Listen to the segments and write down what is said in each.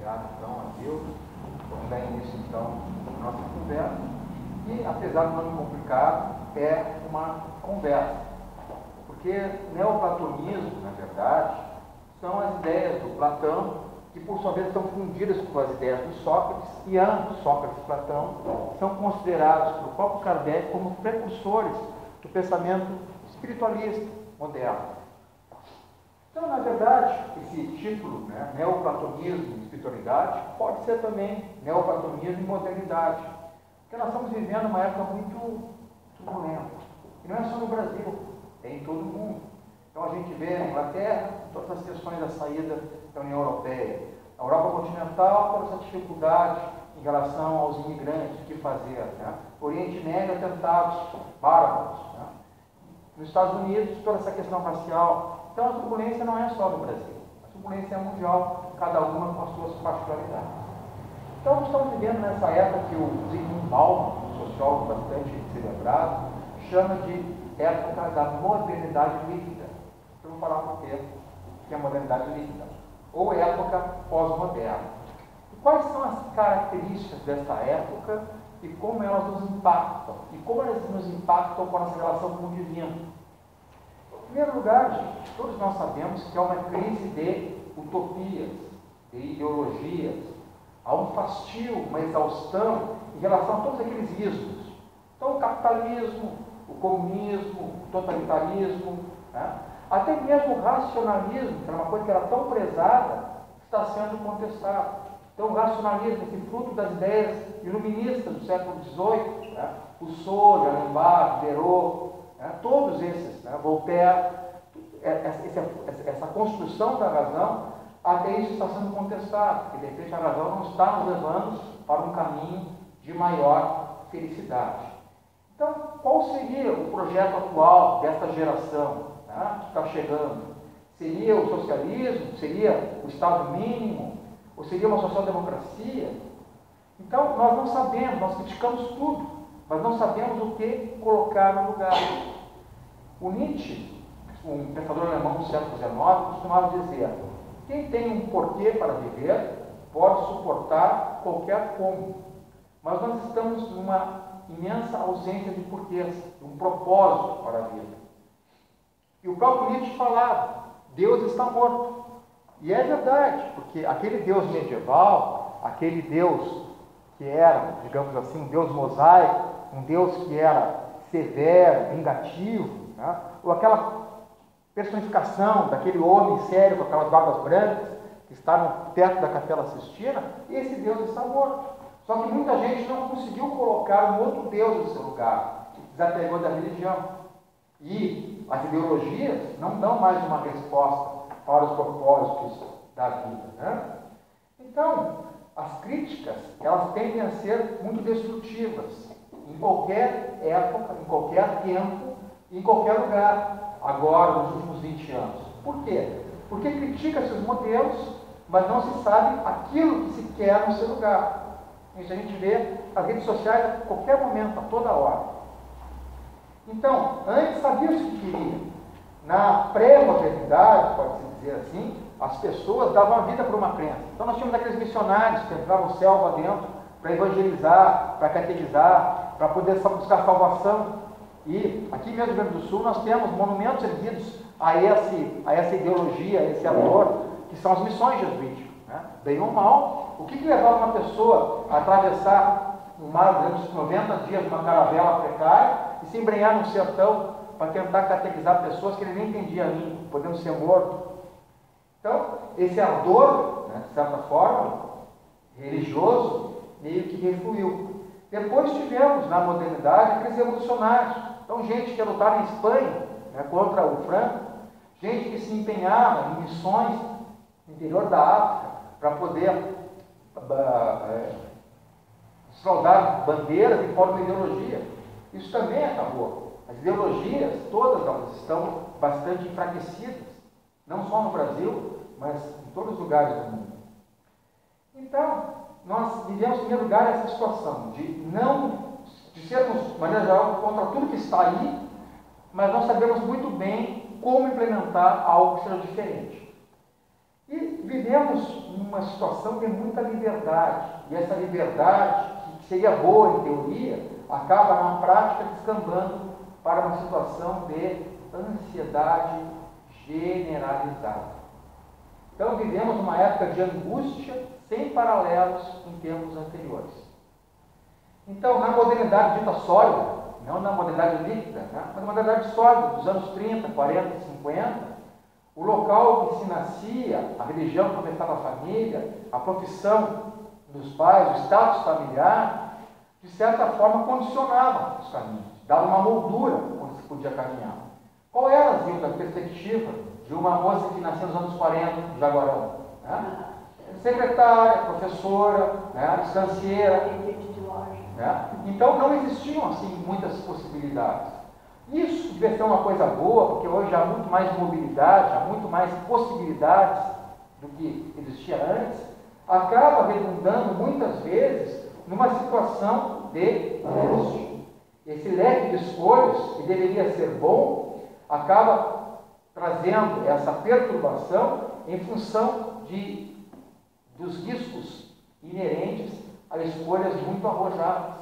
obrigado então a Deus. Vamos dar início então à nossa conversa. E apesar do nome complicado, é uma conversa. Porque neoplatonismo, na verdade, são as ideias do Platão, que por sua vez estão fundidas com as ideias do Sócrates, e ambos, Sócrates e Platão, são considerados pelo próprio Kardec como precursores do pensamento espiritualista moderno. Então, na verdade, esse título, neoplatonismo e espiritualidade, pode ser também neoplatonismo e modernidade, porque nós estamos vivendo uma época muito turbulenta, e não é só no Brasil, é em todo o mundo. Então a gente vê na Inglaterra todas as questões da saída da União Europeia, a Europa continental, toda essa dificuldade em relação aos imigrantes, o que fazer, o Oriente Médio, atentados bárbaros, nos Estados Unidos, toda essa questão racial. Então a turbulência não é só no Brasil, a turbulência é mundial, cada uma com as suas particularidades. Então estamos vivendo nessa época que o Zygmunt Bauman, um sociólogo bastante celebrado, chama de época da modernidade líquida. Então vou falar por quê que é a modernidade líquida, ou época pós-moderna. E quais são as características dessa época e como elas nos impactam? E como elas nos impactam com a nossa relação com o divino? Em primeiro lugar, gente, todos nós sabemos que há uma crise de utopias, de ideologias, há um fastio, uma exaustão em relação a todos aqueles ismos. Então, o capitalismo, o comunismo, o totalitarismo, até mesmo o racionalismo, que era uma coisa que era tão prezada, está sendo contestado. Então, o racionalismo, esse fruto das ideias iluministas do século XVIII, Rousseau, D'Alembert, Diderot, todos esses, Voltaire, essa construção da razão, até isso está sendo contestado, porque de repente a razão não está nos levando para um caminho de maior felicidade. Então, qual seria o projeto atual desta geração que está chegando? Seria o socialismo? Seria o Estado mínimo? Ou seria uma social-democracia? Então, nós não sabemos, nós criticamos tudo, mas não sabemos o que colocar no lugar. O Nietzsche, um pensador alemão do século XIX, costumava dizer: quem tem um porquê para viver pode suportar qualquer como. Mas nós estamos numa imensa ausência de porquês, de um propósito para a vida. E o próprio Nietzsche falava: Deus está morto. E é verdade, porque aquele Deus medieval, aquele Deus que era, digamos assim, um Deus mosaico, um Deus que era severo, vingativo, ou aquela personificação daquele homem sério com aquelas barbas brancas que está no teto da Capela Sistina, esse Deus está morto. Só que muita gente não conseguiu colocar um outro Deus no seu lugar, desapegou da religião. E as ideologias não dão mais uma resposta para os propósitos da vida. Então, as críticas, elas tendem a ser muito destrutivas, em qualquer época, em qualquer tempo, em qualquer lugar, agora, nos últimos 20 anos. Por quê? Porque critica-se os modelos, mas não se sabe aquilo que se quer no seu lugar. Isso a gente vê nas redes sociais a qualquer momento, a toda hora. Então, antes sabia-se o que queria. Na pré-modernidade, pode-se dizer assim, as pessoas davam a vida para uma crença. Então nós tínhamos aqueles missionários que entravam selva dentro para evangelizar, para catequizar, para poder buscar salvação. E aqui mesmo no Rio Grande do Sul nós temos monumentos erguidos a essa ideologia, a esse ator, que são as missões jesuíticas. Bem ou mal, o que levava uma pessoa a atravessar um mar durante 90 dias numa caravela precária e se embrenhar num sertão para tentar catequizar pessoas que ele nem entendia a língua, podendo ser morto? Então, esse ardor, de certa forma, religioso, meio que refluiu. Depois tivemos, na modernidade, aqueles revolucionários. Então, gente que ia lutar na Espanha, contra o Franco, gente que se empenhava em missões no interior da África, para poder desfraldar bandeiras em forma de ideologia. Isso também acabou. As ideologias, todas elas estão bastante enfraquecidas, não só no Brasil, mas em todos os lugares do mundo. Então, nós vivemos, em primeiro lugar, essa situação de sermos, de maneira geral, contra tudo que está aí, mas não sabemos muito bem como implementar algo que seja diferente. E vivemos numa situação de muita liberdade. E essa liberdade, que seria boa em teoria, acaba na prática descambando para uma situação de ansiedade generalizada. Então vivemos uma época de angústia sem paralelos em tempos anteriores. Então, na modernidade dita sólida, não na modernidade líquida, né? Mas na modernidade sólida, dos anos 30, 40, 50, o local em que se nascia, a religião que professava a família, a profissão dos pais, o status familiar, de certa forma condicionava os caminhos, dava uma moldura onde se podia caminhar. Qual era, Zilda, a perspectiva de uma moça que nasceu nos anos 40, de Jaguarão? Né? Secretária, professora, né? Estancieira. Né? Então não existiam assim muitas possibilidades. Isso devia ser uma coisa boa, porque hoje há muito mais mobilidade, há muito mais possibilidades do que existia antes, acaba redundando muitas vezes numa situação de angústia. Esse leque de escolhas, que deveria ser bom, acaba trazendo essa perturbação em função dos riscos inerentes a escolhas muito arrojadas.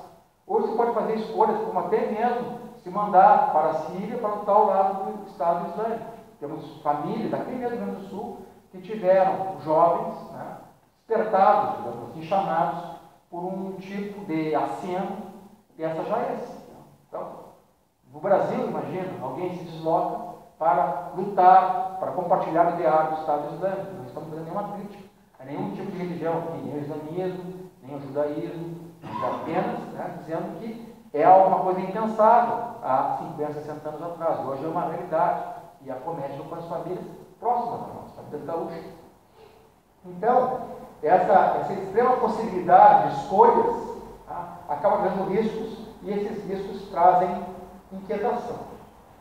Hoje você pode fazer escolhas como até mesmo se mandar para a Síria para lutar ao lado do Estado Islâmico. Temos famílias aqui mesmo no Rio Grande do Sul que tiveram jovens, né, despertados, digamos assim, chamados por um tipo de aceno dessa já é. Então, no Brasil, imagina, alguém se desloca para lutar, para compartilhar o ideário do Estado Islâmico. Não estamos fazendo nenhuma crítica a nenhum tipo de religião aqui, nem o islamismo, nem o judaísmo, apenas, né, dizendo que é alguma coisa impensável há 50, 60 anos atrás. Hoje é uma realidade e acomete com as famílias próximas da nossa, famílias gaúchas. Então, essa extrema possibilidade de escolhas, tá, acaba trazendo riscos, e esses riscos trazem inquietação.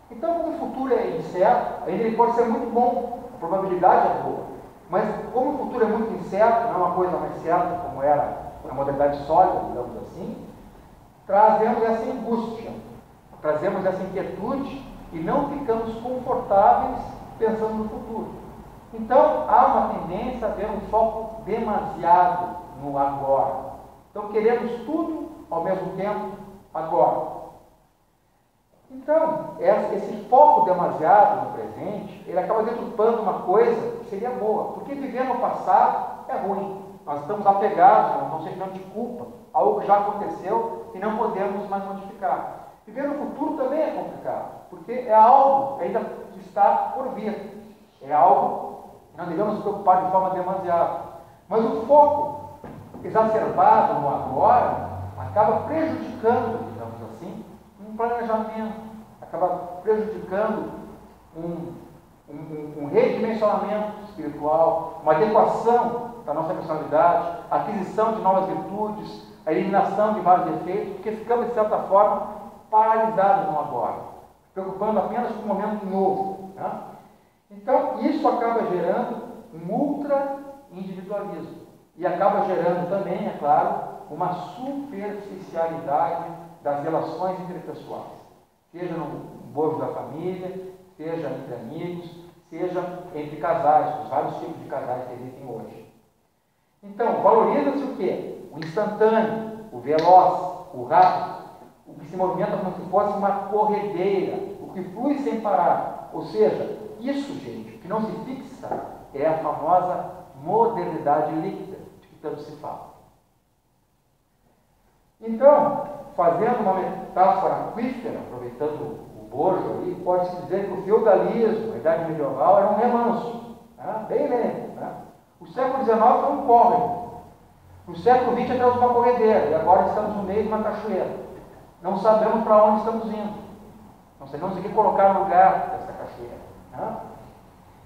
Então, como o futuro é incerto, ainda ele pode ser muito bom, a probabilidade é boa, mas como o futuro é muito incerto, não é uma coisa mais certa como era na modernidade sólida, digamos assim, trazemos essa angústia, trazemos essa inquietude e não ficamos confortáveis pensando no futuro. Então, há uma tendência a ter um foco demasiado no agora. Então, queremos tudo ao mesmo tempo agora. Então, esse foco demasiado no presente, ele acaba deturpando uma coisa que seria boa, porque viver no passado é ruim. Nós estamos apegados, não sentimento de culpa, algo que já aconteceu e não podemos mais modificar. Viver no futuro também é complicado, porque é algo que ainda está por vir. É algo que não devemos nos preocupar de forma demasiada. Mas o foco exacerbado no agora acaba prejudicando, digamos assim, um planejamento, acaba prejudicando um redimensionamento espiritual, uma adequação da nossa personalidade, a aquisição de novas virtudes, a eliminação de vários defeitos, porque ficamos, de certa forma, paralisados no agora, preocupando apenas com um momento novo. Né? Então, isso acaba gerando um ultra-individualismo e acaba gerando também, é claro, uma superficialidade das relações interpessoais, seja no bojo da família, seja entre amigos, seja entre casais, os vários tipos de casais que existem hoje. Então, valoriza-se o quê? O instantâneo, o veloz, o rápido, o que se movimenta como se fosse uma corredeira, o que flui sem parar. Ou seja, isso, gente, o que não se fixa é a famosa modernidade líquida, de que tanto se fala. Então, fazendo uma metáfora aquífera, aproveitando o bojo ali, pode-se dizer que o feudalismo, a idade medieval, era um remanso, né? Bem lento. Né? O século XIX foi um córrego. No século XX entramos uma corredeira, e agora estamos no meio de uma cachoeira. Não sabemos para onde estamos indo. Não sabemos o que colocar no lugar dessa cachoeira. Né?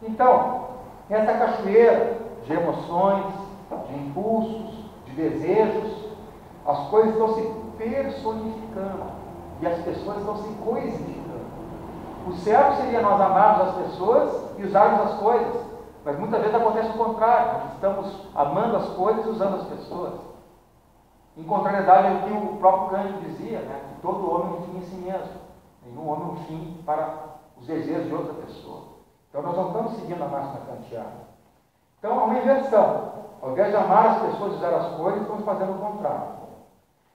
Então, essa cachoeira de emoções, de impulsos, de desejos, as coisas estão se personificando e as pessoas estão se coisificando. O certo seria nós amarmos as pessoas e usarmos as coisas, mas muitas vezes acontece o contrário, nós estamos amando as coisas e usando as pessoas. Em contrariedade ao que o próprio Kant dizia, né, que todo homem é um fim em si mesmo, nenhum homem é um fim para os desejos de outra pessoa. Então nós não estamos seguindo a máxima kantiana. Então há uma inversão. ao invés de amar as pessoas e usar as cores, estamos fazendo o contrário.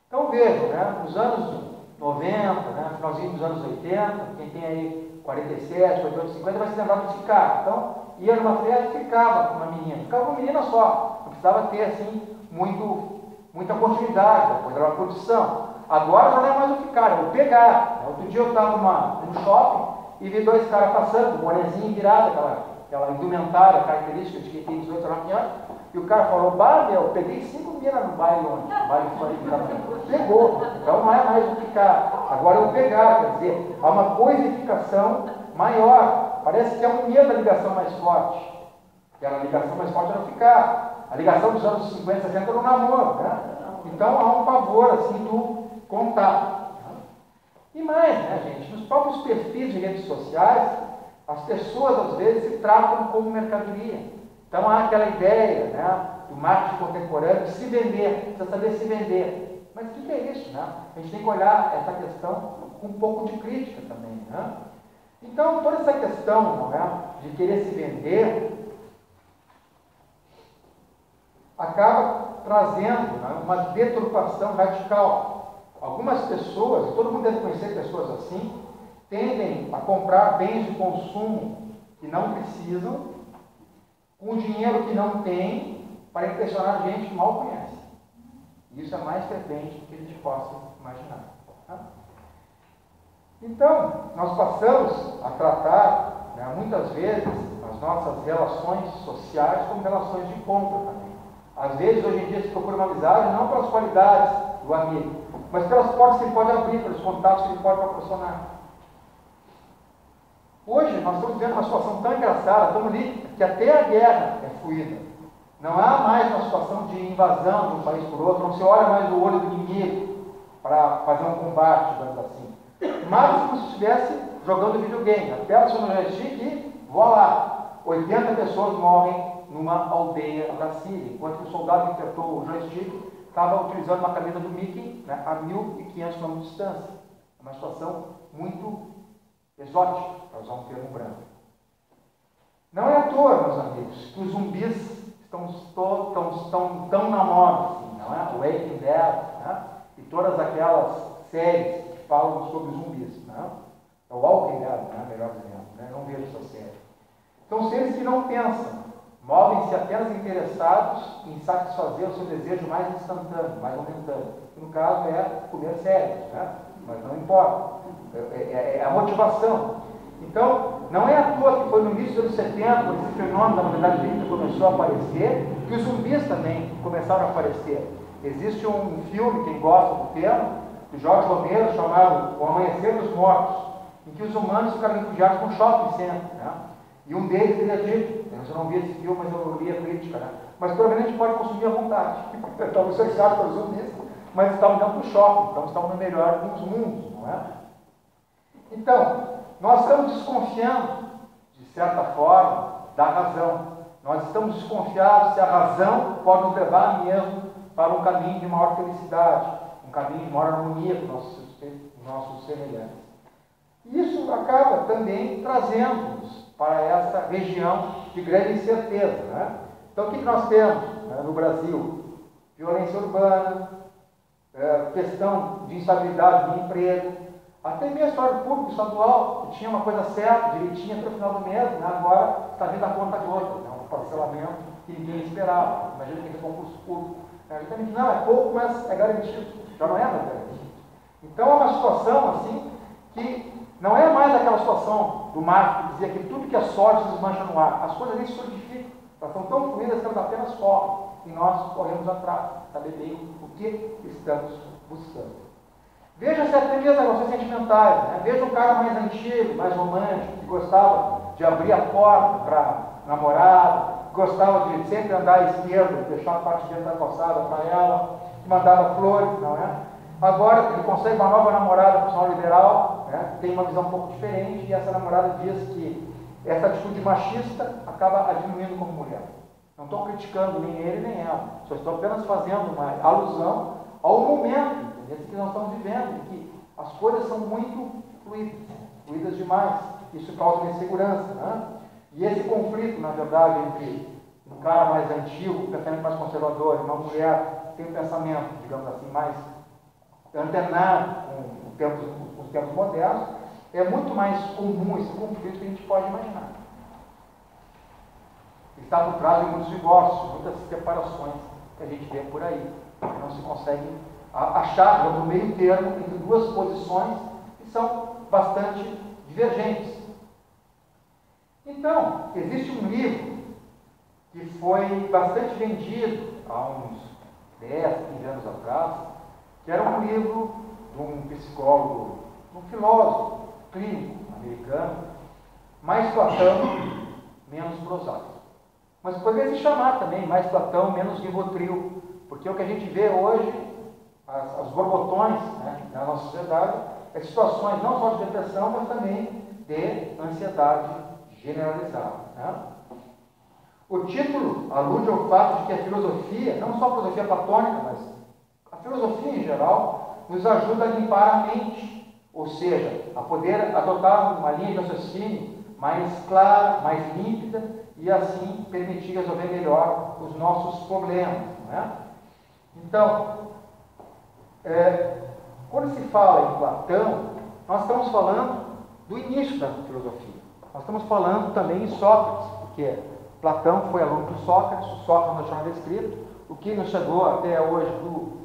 Então vejam, né, nos anos 90, né, finalzinho dos anos 80, quem tem aí 47, 48, 50, vai se lembrar desse cara. Então, ia numa festa e ficava com uma menina. Ficava com uma menina só. Não precisava ter, assim, muita continuidade, depois era uma produção. Agora já não é mais o ficar, é o pegar. Outro dia eu estava num shopping e vi dois caras passando, com o bonezinho virado, aquela indumentária característica de quem tem 18, 19 anos, e o cara falou, eu peguei 5 minas no baile ontem, no baile fora de casa. Pegou, então não é mais o ficar, agora é o pegar, quer dizer, há uma coisificação maior, parece que é um medo da ligação mais forte, aquela ligação mais forte era o ficar, a ligação dos anos 50, 60 era o namoro, né? Então há um pavor assim do contato. E mais, né, gente, nos próprios perfis de redes sociais, as pessoas às vezes se tratam como mercadoria. Então há aquela ideia, né, do marketing contemporâneo de se vender, precisa saber se vender. Mas o que é isso, né? A gente tem que olhar essa questão com um pouco de crítica também, né? Então, toda essa questão, não é, de querer se vender acaba trazendo, né, uma deturpação radical. Algumas pessoas, e todo mundo deve conhecer pessoas assim, tendem a comprar bens de consumo que não precisam, com dinheiro que não tem, para impressionar gente que mal conhece. E isso é mais frequente do que a gente possa imaginar. Tá? Então, nós passamos a tratar, né, muitas vezes, as nossas relações sociais como relações de compra também. Às vezes, hoje em dia, se procura uma amizade não pelas qualidades do amigo, mas pelas portas que ele pode abrir, pelos contatos que ele pode proporcionar. Hoje, nós estamos vivendo uma situação tão engraçada, tão ali, que até a guerra é fluida. Não há mais uma situação de invasão de um país por outro, não se olha mais no olho do inimigo para fazer um combate, digamos assim. Mas como se estivesse jogando videogame. Aperta o seu joystick e voilá, 80 pessoas morrem numa aldeia da Síria, enquanto o soldado que apertou o joystick estava utilizando uma camisa do Mickey, né, a 1.500 km de distância. É uma situação muito exótica, para usar um termo branco. Não é à toa, meus amigos, que os zumbis estão tão na moda, assim, não é? O Walking Dead, né? E todas aquelas séries que falam sobre zumbis, né? É o Walking Dead, né? Melhor dizendo, né? Não vejo essa série. São seres que não pensam, movem-se apenas interessados em satisfazer o seu desejo mais instantâneo, mais momentâneo. Que no caso é comer cérebros, né? Mas não importa. É a motivação. Então, não é à toa que foi no início dos anos 70, quando esse fenômeno da novidade líquida começou a aparecer, que os zumbis também começaram a aparecer. Existe um filme, quem gosta do termo, de Jorge Romero, chamado O Amanhecer dos Mortos, em que os humanos ficaram refugiados com shopping center, né? E um deles teria dito, eu não vi esse filme, mas eu li a crítica, né? Mas provavelmente a gente pode consumir à vontade. Estavam cercados pelos zumbis, mas estavam dentro do shopping, então estavam no melhor dos mundos, não é? Então, nós estamos desconfiando, de certa forma, da razão. Nós estamos desconfiados se a razão pode nos levar mesmo para um caminho de maior felicidade, um caminho de maior harmonia com nossos semelhantes. E isso acaba também trazendo-nos para essa região de grande incerteza, né? Então, o que nós temos, né, no Brasil? Violência urbana, questão de instabilidade do emprego, até mesmo o público estadual, que tinha uma coisa certa, direitinho até o final do mês, né? Agora está vindo a conta gota, né? Um parcelamento que ninguém esperava. Imagina que é concurso público. A gente também diz, não, é pouco, mas é garantido. Já não é mais garantido. Então é uma situação assim que não é mais aquela situação do marketing que dizia que tudo que é sorte se desmancha no ar. As coisas nem se solidificam. Elas são tão fluídas que elas apenas correm. E nós corremos atrás, saber bem o que estamos buscando. Veja-se até mesmo as relações sentimentais, né? Veja um cara mais antigo, mais romântico, que gostava de abrir a porta para namorada, gostava de sempre andar à esquerda, deixar a parte de dentro da calçada para ela, que mandava flores, não é? Agora ele consegue uma nova namorada para o sinal liberal, né? Tem uma visão um pouco diferente, e essa namorada diz que essa atitude machista acaba a diminuindo como mulher. Não estou criticando nem ele nem ela, só estou apenas fazendo uma alusão ao momento que nós estamos vivendo, em que as coisas são muito fluidas demais. Isso causa uma insegurança, né? E esse conflito, na verdade, entre um cara mais antigo, um pensamento mais conservador, uma mulher que tem um pensamento, digamos assim, mais antenado com os tempos modernos, é muito mais comum esse conflito que a gente pode imaginar. Está por trás de muitos divórcios, muitas separações que a gente vê por aí. Não se consegue achar, digamos, um meio termo entre duas posições que são bastante divergentes. Então, existe um livro que foi bastante vendido há uns 10, 15 anos atrás, que era um livro de um psicólogo, um filósofo clínico americano, mais Platão, menos Prosápio. Mas poderia se chamar também mais Platão, menos Rivotril, porque o que a gente vê hoje, as borbotões, né, na nossa sociedade, é situações não só de depressão, mas também de ansiedade generalizada. Né? O título alude ao fato de que a filosofia, não só a filosofia platônica, mas a filosofia em geral, nos ajuda a limpar a mente, ou seja, a poder adotar uma linha de raciocínio mais clara, mais límpida, e assim permitir resolver melhor os nossos problemas. Né? Então, quando se fala em Platão, nós estamos falando do início da filosofia. Nós estamos falando também em Sócrates, porque Platão foi aluno de Sócrates, o Sócrates nos chama descrito, o que nos chegou até hoje do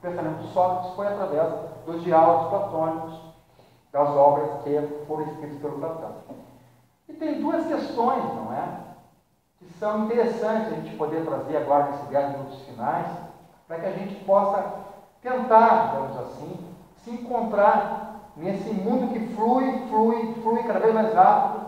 pensamento de Sócrates foi através dos diálogos platônicos, das obras que foram escritas pelo Platão. E tem duas questões, não é? Que são interessantes a gente poder trazer agora nesses 10 minutos finais, para que a gente possa tentar, digamos assim, se encontrar nesse mundo que flui cada vez mais rápido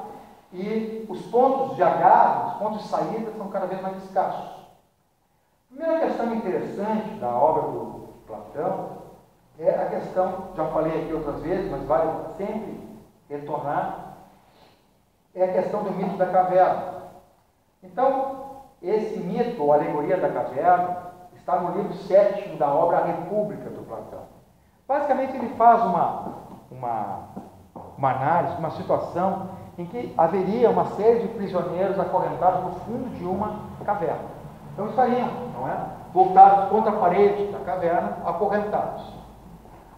e os pontos de agarro, os pontos de saída são cada vez mais escassos. A primeira questão interessante da obra do Platão é a questão, já falei aqui outras vezes, mas vale sempre retornar, é a questão do mito da caverna. Então, esse mito, ou alegoria da caverna, está no livro 7º da obra A República, do Platão. Basicamente, ele faz uma análise, uma situação em que haveria uma série de prisioneiros acorrentados no fundo de uma caverna. Então, estariam, não é? Voltados contra a parede da caverna, acorrentados.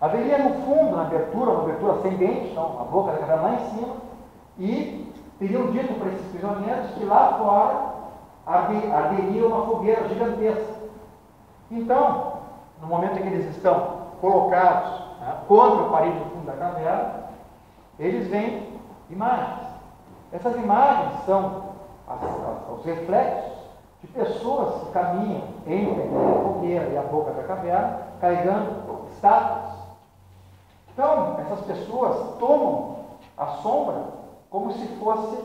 Haveria no fundo, na abertura, uma abertura ascendente, então, a boca da caverna lá em cima, e teriam dito para esses prisioneiros que lá fora arderia uma fogueira gigantesca. Então, no momento em que eles estão colocados, né, contra a parede do fundo da caverna, eles veem imagens. Essas imagens são os reflexos de pessoas que caminham entre a fogueira e a boca da caverna, carregando estátuas. Então, essas pessoas tomam a sombra como se fosse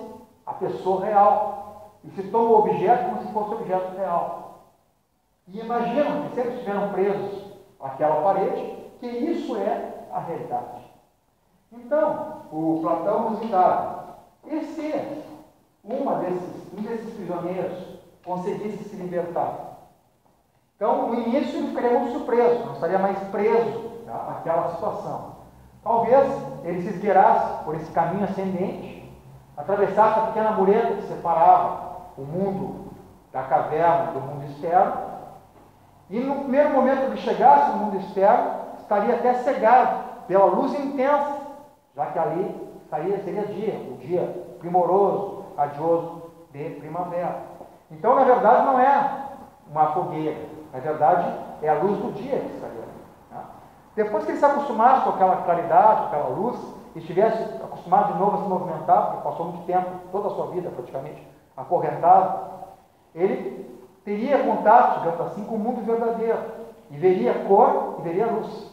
a pessoa real, e se toma o objeto como se fosse o objeto real. E imaginam que sempre estiveram presos àquela parede, que isso é a realidade. Então, o Platão nos indaga, e se um desses prisioneiros conseguisse se libertar? Então, no início ele ficaria muito surpreso, não estaria mais preso àquela situação. Talvez ele se esgueirasse por esse caminho ascendente, atravessasse a pequena mureta que separava o mundo da caverna do mundo externo, e no primeiro momento que ele chegasse no mundo externo, estaria até cegado pela luz intensa, já que ali seria o dia primoroso, radioso de primavera. Então, na verdade, não é uma fogueira, na verdade, é a luz do dia que estaria ali. Né? Depois que ele se acostumasse com aquela claridade, com aquela luz, e estivesse acostumado de novo a se movimentar, porque passou muito tempo, toda a sua vida praticamente, acorrentado, ele teria contato, digamos assim, com o mundo verdadeiro, e veria cor e veria luz.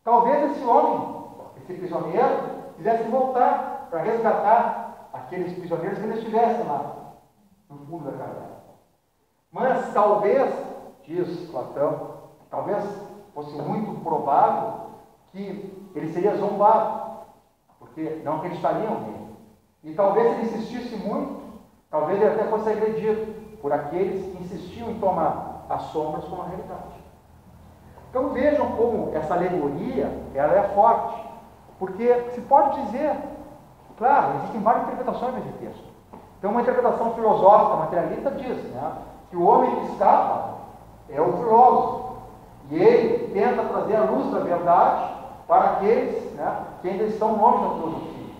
Talvez esse homem, esse prisioneiro, quisesse voltar para resgatar aqueles prisioneiros que ainda estivessem lá, no fundo da caverna. Mas talvez, diz Platão, talvez fosse muito provável que ele seria zombado, porque não acreditariam nele. E talvez ele insistisse muito, talvez ele até fosse agredido por aqueles que insistiam em tomar as sombras como a realidade. Então vejam como essa alegoria ela é forte, porque se pode dizer, claro, existem várias interpretações desse texto, Então, uma interpretação filosófica materialista diz, né, que o homem que escapa é o filósofo, e ele tenta trazer a luz da verdade para aqueles, né, que ainda estão longe da filosofia,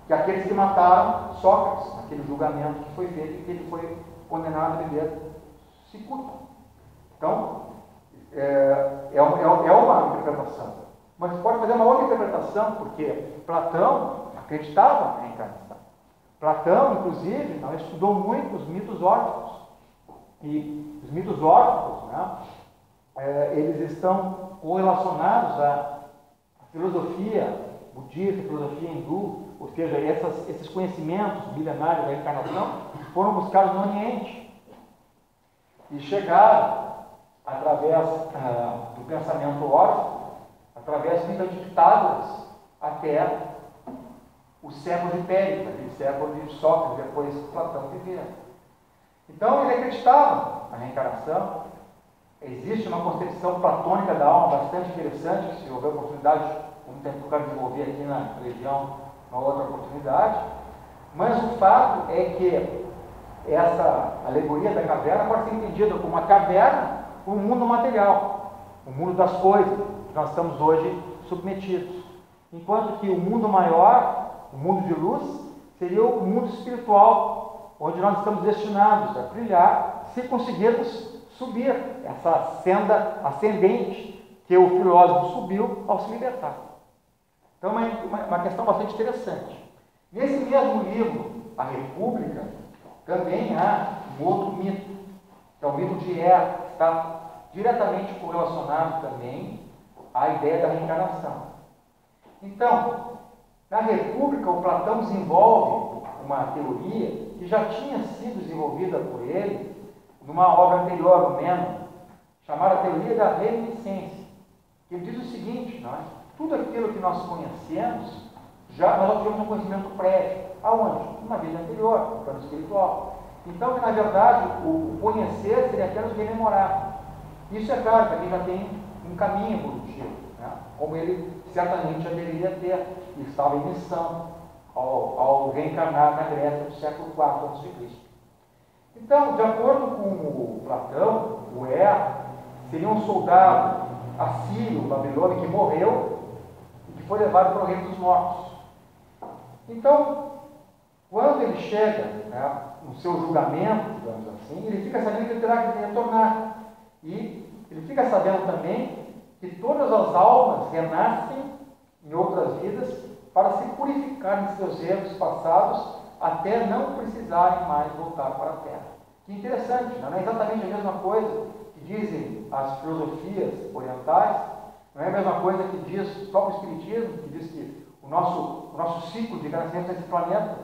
que aqueles que mataram Sócrates, naquele julgamento que foi feito e que ele foi condenado a viver cicuta. Então, é uma interpretação. Mas pode fazer uma outra interpretação, porque Platão acreditava na reencarnação. Platão, inclusive, estudou muito os mitos órdicos. E os mitos órdicos, né, eles estão correlacionados à filosofia budista, filosofia hindu, ou seja, esses conhecimentos milenários da reencarnação foram buscados no Oriente e chegaram através do pensamento órfico, através de Pitágoras, até o século de Péricles, aquele século de Sócrates, depois Platão viveu. Então ele acreditava na reencarnação. Existe uma concepção platônica da alma bastante interessante, que se houver oportunidade, como tem que desenvolver aqui na região, uma outra oportunidade. Mas o fato é que essa alegoria da caverna pode ser entendida como uma caverna, um mundo material, o mundo das coisas que nós estamos hoje submetidos. Enquanto que o mundo maior, o mundo de luz, seria o mundo espiritual, onde nós estamos destinados a brilhar se conseguirmos subir essa senda ascendente que o filósofo subiu ao se libertar. Então é uma questão bastante interessante. Nesse mesmo livro, A República, também há um outro mito, que é o mito de Hera, que está diretamente correlacionado também à ideia da reencarnação. Então, na República, o Platão desenvolve uma teoria que já tinha sido desenvolvida por ele numa obra anterior, no Meno, chamada Teoria da Reminiscência. Ele diz o seguinte, tudo aquilo que nós conhecemos, nós já tivemos um conhecimento prévio. Aonde? Numa vida anterior, no plano espiritual. Então, que na verdade, o conhecer seria apenas rememorar. Isso é claro, para quem já tem um caminho evolutivo, né? Como ele certamente já deveria ter, e estava em missão ao reencarnar na Grécia do século IV a.C. Então, de acordo com o Platão, o Hera seria um soldado assírio, babilônico, que morreu e que foi levado para o reino dos mortos. Então, quando ele chega, né, no seu julgamento, digamos assim, ele fica sabendo que ele terá que retornar. E ele fica sabendo também que todas as almas renascem em outras vidas para se purificarem de seus erros passados até não precisarem mais voltar para a Terra. Que interessante, não é exatamente a mesma coisa que dizem as filosofias orientais, não é a mesma coisa que diz o próprio Espiritismo, que diz que o nosso ciclo de nascimento nesse planeta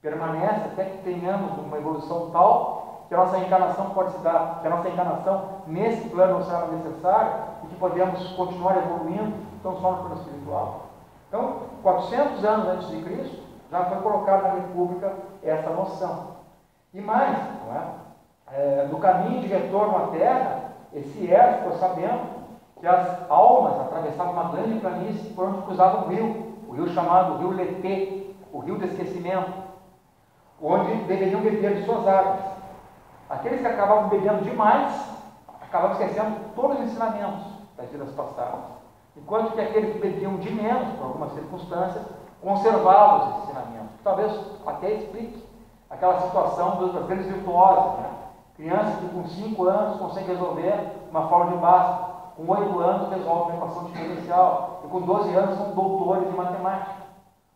permanece até que tenhamos uma evolução tal que a nossa reencarnação pode se dar, que a nossa reencarnação nesse plano não será necessária e que podemos continuar evoluindo, então só no plano espiritual. Então, 400 anos antes de Cristo, já foi colocada na República essa noção. E mais, no caminho de retorno à Terra, esse Hera ficou sabendo que as almas atravessavam uma grande planície por onde cruzava um rio chamado Rio Letê, o rio do esquecimento, onde deveriam beber de suas águas. Aqueles que acabavam bebendo demais, acabavam esquecendo todos os ensinamentos das vidas passadas. Enquanto que aqueles que bebiam de menos, por algumas circunstâncias, conservavam os ensinamentos. Talvez até explique aquela situação dos grandes virtuosos, né? Crianças que com 5 anos conseguem resolver uma forma de Bhaskara, com 8 anos resolvem uma equação diferencial, e com 12 anos são doutores em matemática,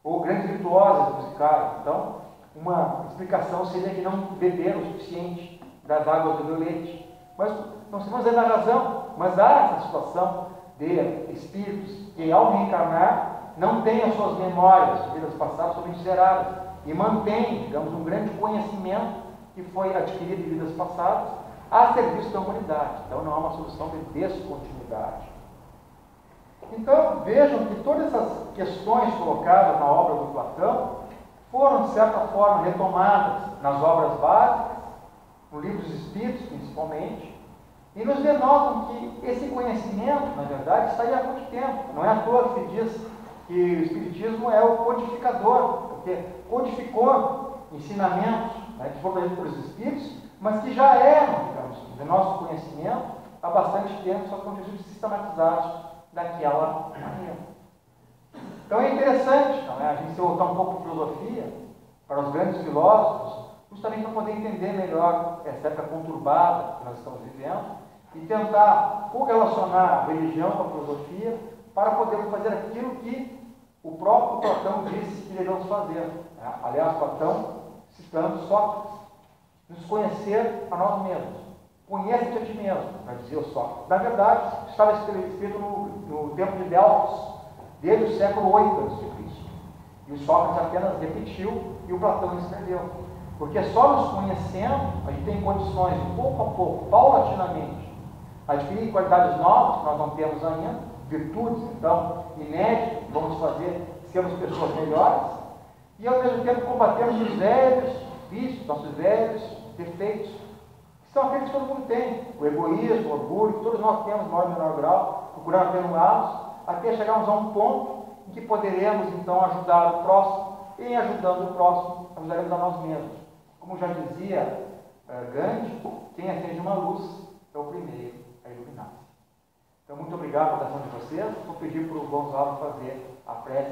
ou grandes virtuosas musicais. Então, uma explicação seria que não beberam o suficiente das águas do violete. Mas não se dizer a razão, mas há essa situação de espíritos que, ao reencarnar, não têm as suas memórias de vidas passadas somente zeradas e mantêm, digamos, um grande conhecimento que foi adquirido em vidas passadas a serviço da humanidade. Então não há uma solução de descontinuidade. Então vejam que todas essas questões colocadas na obra do Platão foram, de certa forma, retomadas nas obras básicas, no Livro dos Espíritos principalmente, e nos denotam que esse conhecimento, na verdade, está aí há muito tempo. Não é à toa que se diz que o Espiritismo é o codificador, porque codificou ensinamentos, né, que foram dados pelos Espíritos, mas que já eram, digamos, do nosso conhecimento há bastante tempo, só que não tinham sido sistematizados daquela maneira. Então é interessante, não é? A gente se voltar um pouco para a filosofia, para os grandes filósofos, justamente para poder entender melhor essa época conturbada que nós estamos vivendo e tentar correlacionar a religião com a filosofia para podermos fazer aquilo que o próprio Platão disse que devemos fazer. Né? Aliás, Platão, citando Sócrates, nos conhecer a nós mesmos. Conhece-te a ti mesmo, vai dizer o Sócrates. Na verdade, estava escrito no tempo de Delfos, desde o século 8 a.C. E o Sócrates apenas repetiu e o Platão escreveu. Porque só nos conhecendo, a gente tem condições de, pouco a pouco, paulatinamente, adquirir qualidades novas que nós não temos ainda, virtudes, então, inéditas, que vamos fazer sermos pessoas melhores, e ao mesmo tempo combatermos os velhos vícios, nossos velhos defeitos, que são aqueles que todo mundo tem, o egoísmo, o orgulho, que todos nós temos, em maior ou menor grau, procurando atenuá-los, até chegarmos a um ponto em que poderemos, então, ajudar o próximo, e em ajudando o próximo, ajudaremos a nós mesmos. Como já dizia Gandhi, quem acende uma luz é o primeiro a iluminar-se. Então, muito obrigado pela atenção de vocês. Vou pedir para o Gonçalo fazer a prece.